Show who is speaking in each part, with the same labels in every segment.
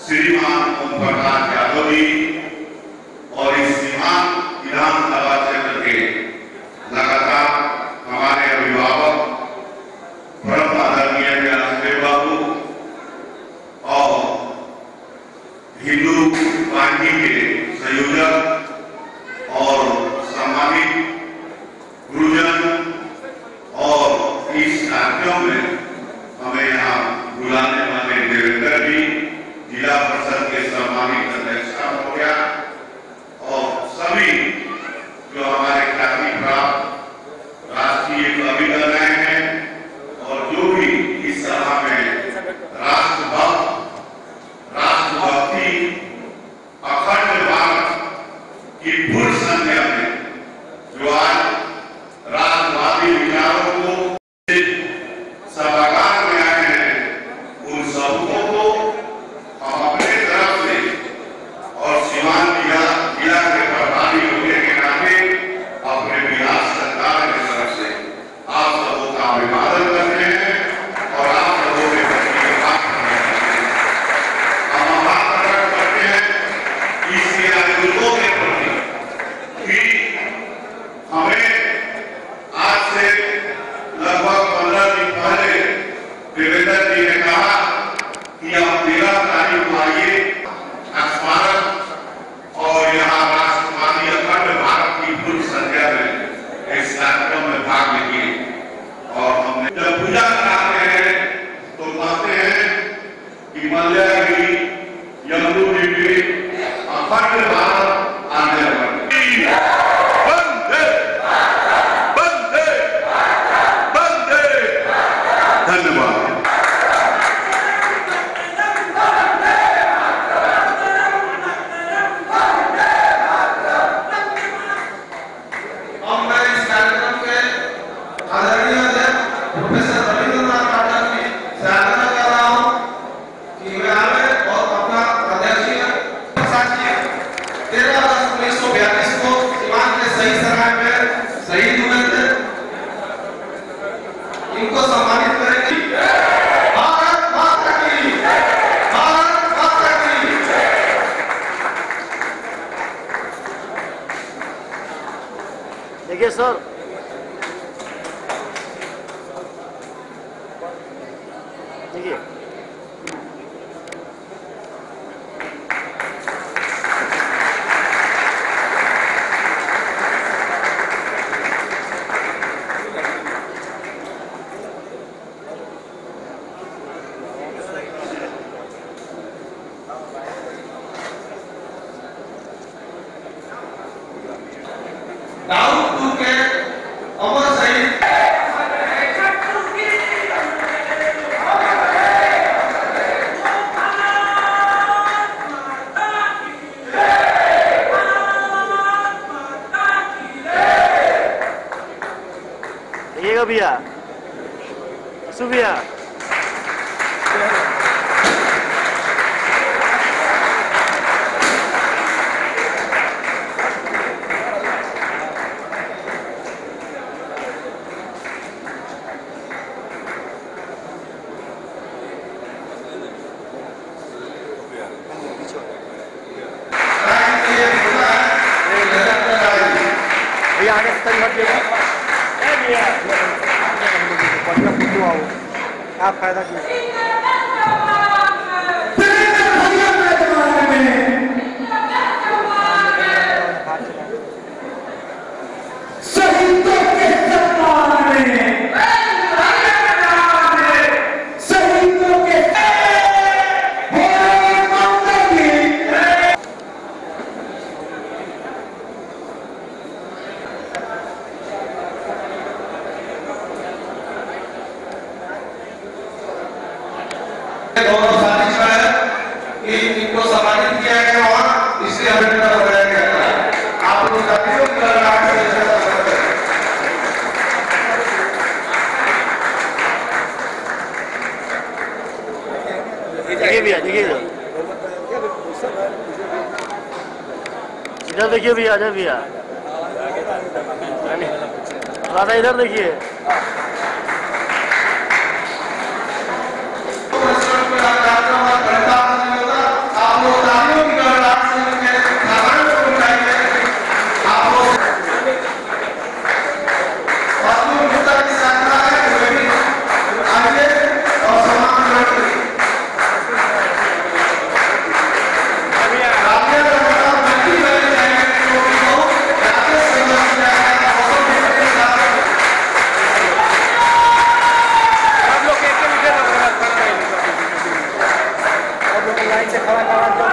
Speaker 1: श्रीमान ओम प्रकाश यादव जी और इस सीमांत विधानसभा क्षेत्र के लगातार हमारे अभिभावक परम आदरणीय ज्ञानदेव बाबू और हिंदू पार्टी के संयोजक और सम्मानित गुरुजन और इस कार्यक्रम में हमें यहाँ बुलाने वाले देवेंद्र जी जिला परिषद के सम्मानित अध्यक्ष हो गया और सभी जो हमारे ख्याति प्राप्त राष्ट्रीय कवि कर रहे हैं और जो भी इस सभा में राष्ट्रभक्ति अखंड भारत की पूर्ण संख्या में जो आज राष्ट्रवादी विचारों को सभागार में आए हैं उन सबकों को हम अपने तरफ से और सीमांत जिला के प्रभारी होने के नाते अपने बिहार सरकार की तरफ से आप सबों का अभिवादन करते हैं और आप सबों के प्रति हम आभार प्रकट करते हैं इसके आयोजकों के प्रति कि हमें आज से लगभग 15 दिन पहले देवेंद्र जी ने कहा कि आप 13 तारीख को आइए स्मारक और यहाँ राष्ट्रवादी अखंड भारत की पूर्ण संख्या में इस कार्यक्रम में भाग लीजिए और हमने जब पूजा कराते हैं तो कहते हैं कि मल्यागिरी यमुनोत्री अखंड भारत आने वाले धन्यवाद।
Speaker 2: इनको सम्मानित करेंगे। भारत माता की, भारत माता की।
Speaker 3: देखिए सर, देखिए
Speaker 2: दाऊदपुर के अमर शहीद
Speaker 3: देखिएगा भैया भैया आने तक मत क्या फायदा किया
Speaker 2: गौरवशाली है कि इनको सम्मानित किया गया और इसलिए हमें बनाया गया था। आप लोग साथियों की
Speaker 3: देखिए भैया, देखिए इधर देखिए भैया, इधर भैया थोड़ा इधर देखिए। लाइन से खड़ा करा जो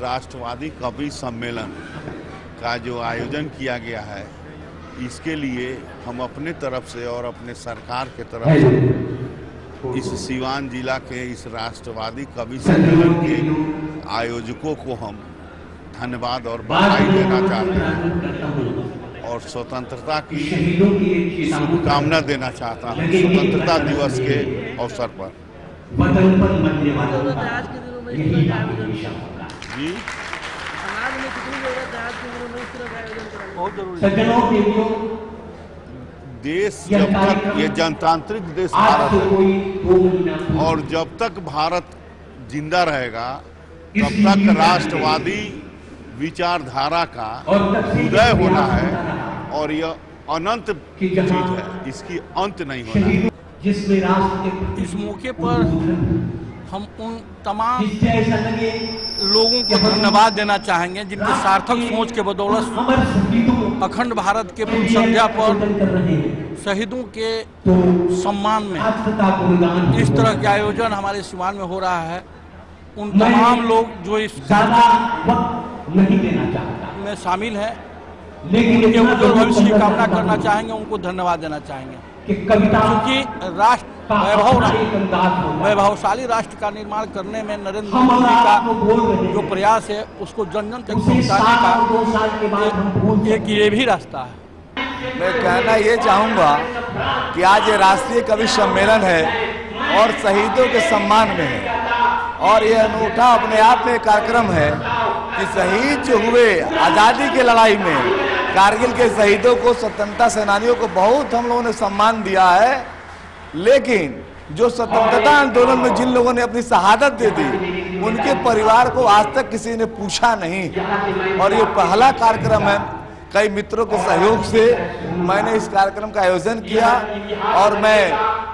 Speaker 1: राष्ट्रवादी कवि सम्मेलन का जो आयोजन किया गया है, इसके लिए हम अपने तरफ से और अपने सरकार के तरफ से इस सीवान जिला के इस राष्ट्रवादी कवि सम्मेलन के आयोजकों को हम धन्यवाद और बधाई देना चाहते हैं और स्वतंत्रता की शुभकामना देना चाहता हूँ स्वतंत्रता दिवस के अवसर पर। जी
Speaker 3: समाज में कितनी जरूरत है आज के दिनों में इस तरह का आयोजन करना बहुत जरूरी है।
Speaker 1: देश जब तक ये जनतांत्रिक देश भारत है और जब तक भारत जिंदा रहेगा तब तक राष्ट्रवादी विचारधारा का उदय होना है और यह अनंत चीज है, इसकी अंत नहीं होना है।
Speaker 4: जिसमें राष्ट्र के
Speaker 5: इस मौके पर हम उन तमाम लोगों को धन्यवाद देना चाहेंगे जिनकी सार्थक सोच के बदौलत अखंड भारत के पूर्व संध्या पर शहीदों के सम्मान में इस तरह के आयोजन हमारे सीवान में हो रहा है। उन तमाम लोग जो इस
Speaker 4: नहीं देना चाहता
Speaker 5: में शामिल हैं, उनके उज्जवल भविष्य की कामना करना चाहेंगे, उनको धन्यवाद देना चाहेंगे क्योंकि राष्ट्र वैभवशाली राष्ट्र का निर्माण करने में नरेंद्र मोदी का जो प्रयास है उसको जन जन तक पहुँचाने का एक ये भी रास्ता है।
Speaker 2: मैं कहना ये चाहूँगा कि आज ये राष्ट्रीय कवि सम्मेलन है और शहीदों के सम्मान में है और ये अनूठा अपने आप में कार्यक्रम है कि शहीद जो हुए आज़ादी की लड़ाई में, कारगिल के शहीदों को, स्वतंत्रता सेनानियों को बहुत हम लोगों ने सम्मान दिया है, लेकिन जो स्वतंत्रता आंदोलन में जिन लोगों ने अपनी शहादत दे दी उनके परिवार को आज तक किसी ने पूछा नहीं और ये पहला कार्यक्रम है। कई मित्रों के सहयोग से मैंने इस कार्यक्रम का आयोजन किया और मैं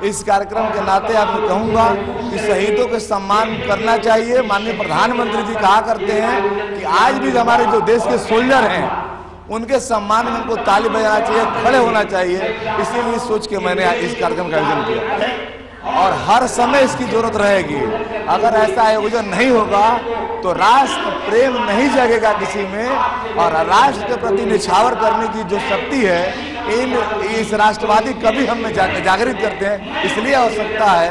Speaker 2: इस कार्यक्रम के नाते आपको कहूँगा कि शहीदों के सम्मान करना चाहिए। माननीय प्रधानमंत्री जी कहा करते हैं कि आज भी हमारे जो देश के सोल्जर हैं उनके सम्मान में उनको ताली बजाना चाहिए, खड़े होना चाहिए। इसीलिए सोच के मैंने इस कार्यक्रम का आयोजन किया और हर समय इसकी जरूरत रहेगी। अगर ऐसा आयोजन नहीं होगा तो राष्ट्र प्रेम नहीं जगेगा किसी में और राष्ट्र के प्रति निछावर करने की जो शक्ति है इस राष्ट्रवादी कवि हम में जागृत करते हैं। इसलिए आवश्यकता है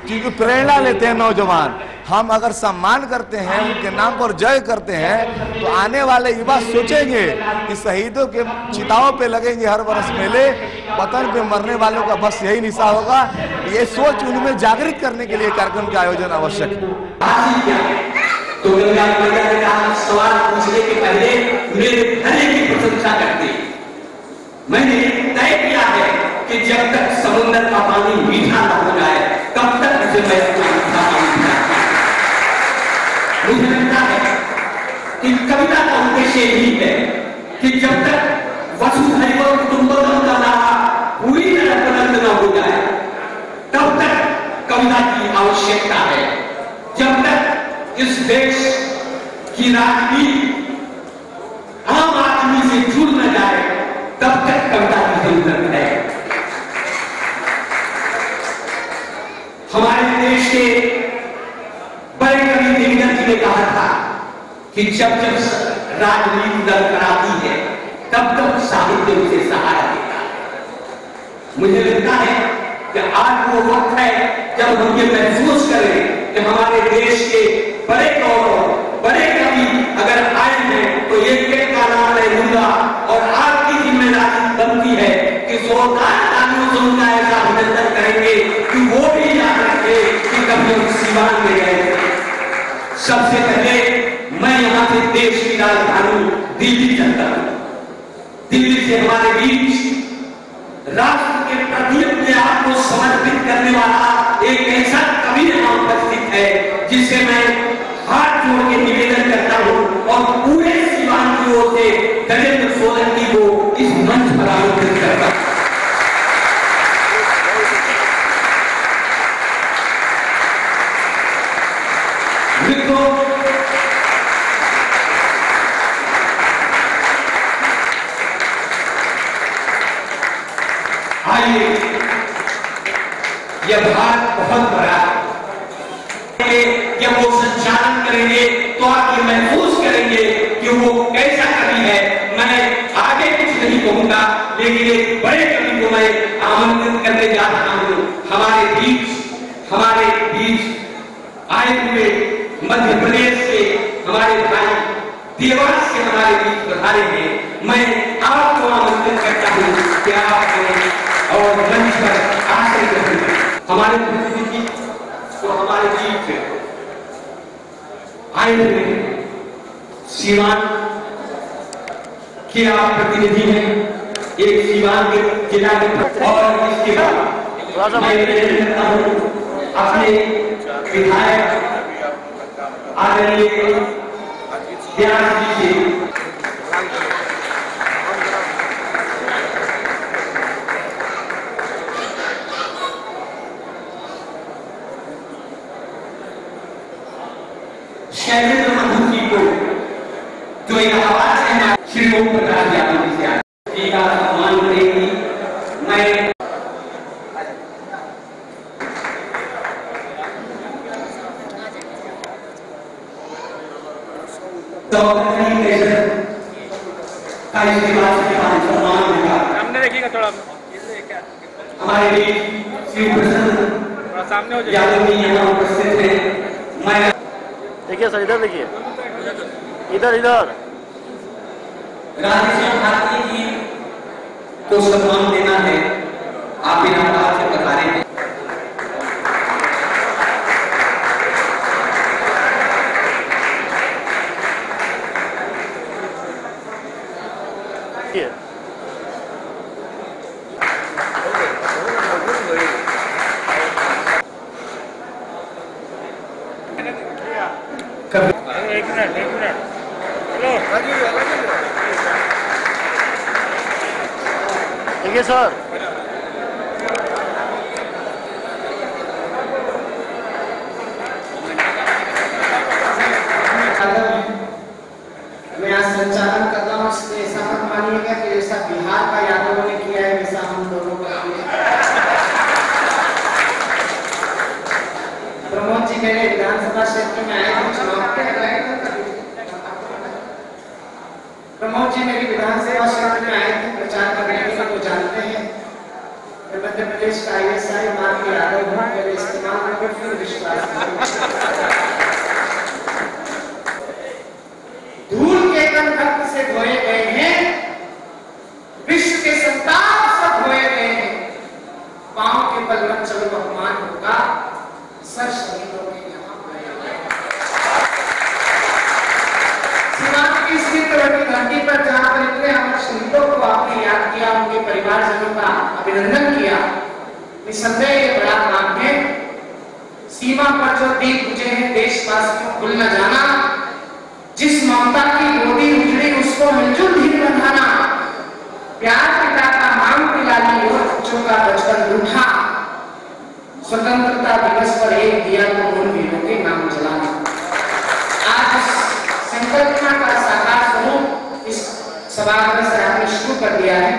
Speaker 2: क्योंकि प्रेरणा लेते हैं नौजवान। हम अगर सम्मान करते हैं, उनके नाम पर जय करते हैं तो आने वाले युवा सोचेंगे कि शहीदों के चिताओं पे लगेंगे हर वर्ष मेले, वतन पे मरने वालों का बस यही निशा होगा। ये सोच उनमें जागृत करने के लिए कार्यक्रम का आयोजन आवश्यक है।
Speaker 6: तो सवाल पूछने के पहले मेरे धैर्य की प्रशंसा करते मैंने तय किया है कि जब तक समुद्र का पानी मीठा न हो जाए तब तक मुझे मैं मीठा पानी पिलाता। मुझे लगता है कि कविता का उद्देश्य यही है कि जब तक वसुधैव कुटुंबकम का नारा पूरी तरह बुलंद न हो जाए तब तक कविता की आवश्यकता है। जब तक इस देश की राजनीति आम आदमी से जुड़ न जाए तब तक कविता की जरूरत है। हमारे देश के बड़े कवि दिनकर जी ने कहा था कि जब जब राजनीति दल कराती है तब तक साहित्य उसे सहारा देता है। मुझे लगता है कि आज वो वक्त है जब हम ये महसूस करें कि हमारे देश के बड़े सबसे पहले मैं यहाँ से देश की राजधानी दिल्ली चलता हूँ। दिल्ली से हमारे बीच राष्ट्र के प्रति अपने आप को समर्पित करने वाला एक ऐसा कवि यहाँ उपस्थित है जिसे मैं हाथ जोड़ के निवेदन करता हूँ और पूरे सीवान की ओर से गजेंद्र सोलंकी को इस मंच पर आमंत्रित करता हूँ। आइए, यह भारत बहुत बड़ा है। जब वो संचालन करेंगे तो आप ये महसूस करेंगे कि वो कैसा कवि है। मैं आगे कुछ नहीं कहूंगा, लेकिन एक बड़े कवि को मैं आमंत्रित करने जा रहा हूं। हमारे बीच आए हुए मध्य प्रदेश से हमारे भाई देवास के हमारे बीच पधारे हैं। मैं आपको आमंत्रित करता हूं कि आप और मंच पर आश्रय करेंगे। हमारे प्रतिनिधि तो हमारे बीच आए हुए सीवान के आप प्रतिनिधि हैं, एक सीवान के जिला में, और इसके बाद मैं निवेदन करता हूं अपने विधायक आदरणीय व्यास जी से। शैलेंद्र मधु जी को जो एक आवाज है श्री ओम प्रकाश यादव जी से का सम्मान करेगी। मैं
Speaker 3: सामने देखिएगा थोड़ा,
Speaker 6: हमारे बीच श्री प्रसन्न
Speaker 3: सामने हो
Speaker 6: यादव जी यहाँ उपस्थित है। मैं
Speaker 3: देखिए सर, इधर देखिए, इधर
Speaker 6: राधेश्याम भारती जी को सम्मान देना है। आप बिना बात से बता रहे हैं।
Speaker 3: एक मिनट हेलो देखिए सर,
Speaker 7: मैं आज संचालन कर रहा हूँ, इसलिए ऐसा मत मानिएगा कि जैसा बिहार का यादवों ने किया है वैसा हम दोनों का किया। प्रमोद जी मेरे विधानसभा क्षेत्र में आए थे चुनाव के, प्रमोद जी मेरी विधानसभा क्षेत्र में आए थे प्रचार करने के लिए, वो जानते हैं मैं मध्य प्रदेश का ISI मान के यादव हूँ। मेरे इस्तेमाल में फिर विश्वास धूल के कण रक्त से धोए गए हैं, विश्व के संताप से धोए गए हैं, पांव के बल मत चलो अपमान होगा, सर शहीदों के यहाँ सीमांत की स्थिति घाटी पर जहां पर इतने हमारे शहीदों को आपने याद किया, उनके परिवारजनों का अभिनंदन किया, निसंदेह ये बड़ा काम है। सीमा पर जो दीप बुझे हैं देशवासियों भूल न जाना, जिस ममता की गोदी उजड़ी उसको मिलजुल धीर बंधाना, प्यार पिता का मांग पिलानी और बच्चों का बचपन रूठा, स्वतंत्रता दिवस पर एक दिया तो उन वीरों के नाम जलाना। आज संकल्पना का साकार स्वरूप इस सभागृह से आपने शुरू कर दिया है।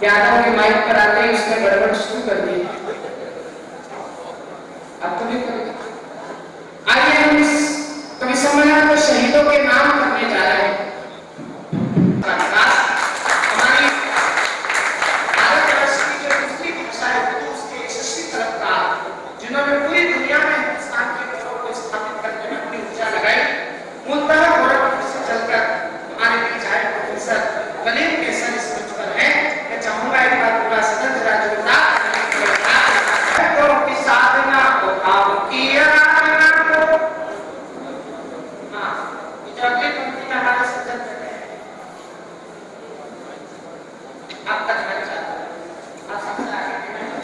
Speaker 7: यादव के माइक पर आते ही उसने गड़बड़ शुरू कर दी, अब तो नहीं करेगा। आइए हम इस कवि सम्मेलन को शहीदों के नाम करने जा रहे हैं। हमारी भारतवर्ष की जो दूसरी भाषा है उसके यशस्वी कलाकार जिन्होंने पूरी दुनिया में हिंदुस्तान के गौरव को स्थापित करने में अपनी ऊर्जा लगाई, मुद्दा गोरखपुर से चलकर हमारे बीच आए प्रोफेसर कलीम केसर इस मंच पर है। मैं चाहूंगा एक बार पूरा सदन जरा जोरदार तो की साधना को काम किया को हाँ, जो अगली पंक्ति में हमारे सज्जन बैठे हैं, आप तक बैठ जाते हैं, आप सबसे आगे बैठे।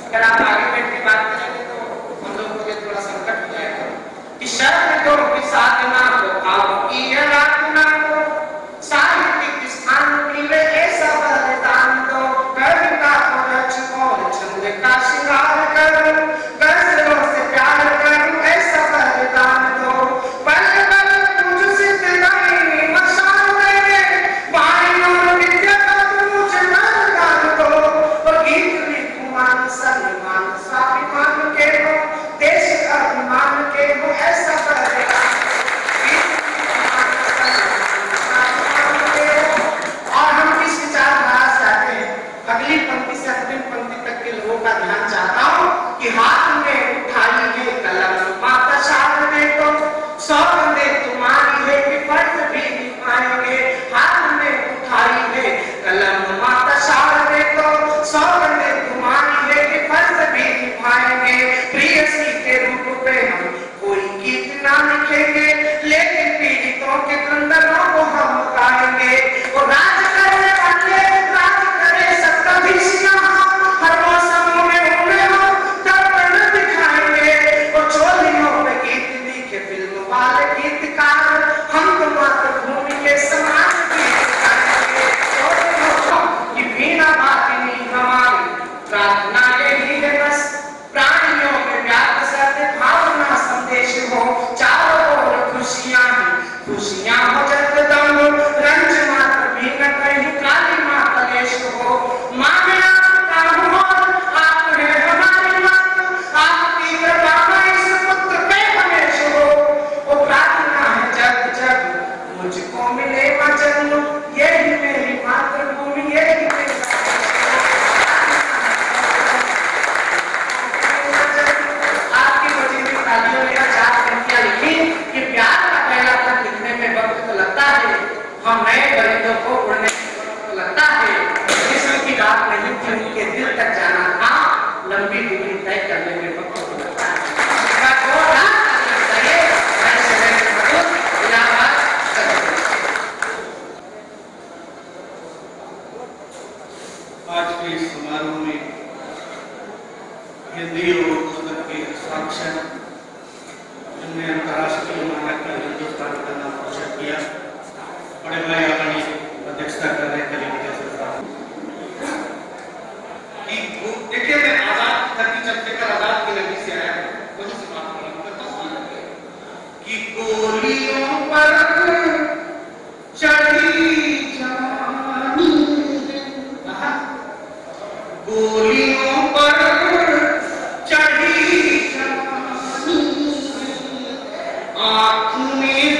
Speaker 7: अगर आप आगे बैठ के बात करेंगे तो हम लोगों के लिए थोड़ा संकट हो जाएगा। कि शर्त दो कि साधना को आपकी आराधना को साहित्यिक स्थान मिले ऐसा बलिदान दो, कविता को रच और छंद का श्रृंगार करूं, गजलों से प्यार करूं ऐसा बलिदान दो, पल पल तुझसे दिलाई मशाल तेरे बाई और विद्या का तुझे बलिदान दो, और गीत भी कुमान सम्मान स्वाभिमान के हो, देश अभिमान के हो ऐसा बलिदान। और हम किस विचारधारा से आते हैं, अगली पंक्ति से अंतिम पंक्ति तक के लोगों का ध्यान चाहता हूं कि हाथ में उठाई है कलम माता शार दे तो सौगंधे तुम्हारी है कि फर्ज भी निभाएंगे, हाथ में उठाई है कलम माता शार दे तो सौगंधे तुम्हारी है कि फर्ज भी निभाएंगे, प्रियसी के रूप पे हम कोई गीत ना लिखेंगे लेकिन पीड़ितों के क्रंदनों को हम गाएंगे, और राज करने वाले राज करे सत्ताधीशियां हर मौसम में उन्हें हो दर्पण दिखाएंगे, और चोलियों में गीत लिखे फिल्म वाले गीतकार हम तो मातृभूमि के समान गीत गाएंगे, कि बिना बातिनी हमारी प्रार्थना यही है बस, प्राणियों में व्याप्त सत्य भावना संदेश हो, चारों ओर खुशियां ही खुशियां हो जगदम, रंज मात्र भी न कहीं काली मां कलेश हो, मांगे आपका हुआ आप है हमारी मां, आपकी कृपा में इस पुत्र पे हमेश हो, वो प्रार्थना है जग जग मुझको मिले जन्म, यही मेरी मातृभूमि यही मेरी आपकी बची हुई तालियों में चार पंक्तियां लिखी कि प्यार का पहला पद लिखने में वक्त तो लगता है, हम नए परिंदों को उड़ने में तो लगता है, जिसम की रात नहीं थी उनके दिल तक जाना था, लंबी दूरी तय करने में वक्त तो लगता है।
Speaker 8: आज के इस समारोह में हिंदी और उर्दू के हस्ताक्षर जिनने अंतर्राष्ट्रीय मानक का हिंदुस्तान का नाम रोशन किया, बड़े भाई आदरणीय अध्यक्षता कर रहे करीब देखिए मैं आजाद धरती चलते कर आजाद की नगरी से आया हूँ, वहीं से बात करूँगा कि गोलियों पर चढ़ी जवानी, गोलियों पर चढ़ी जवानी, आँख में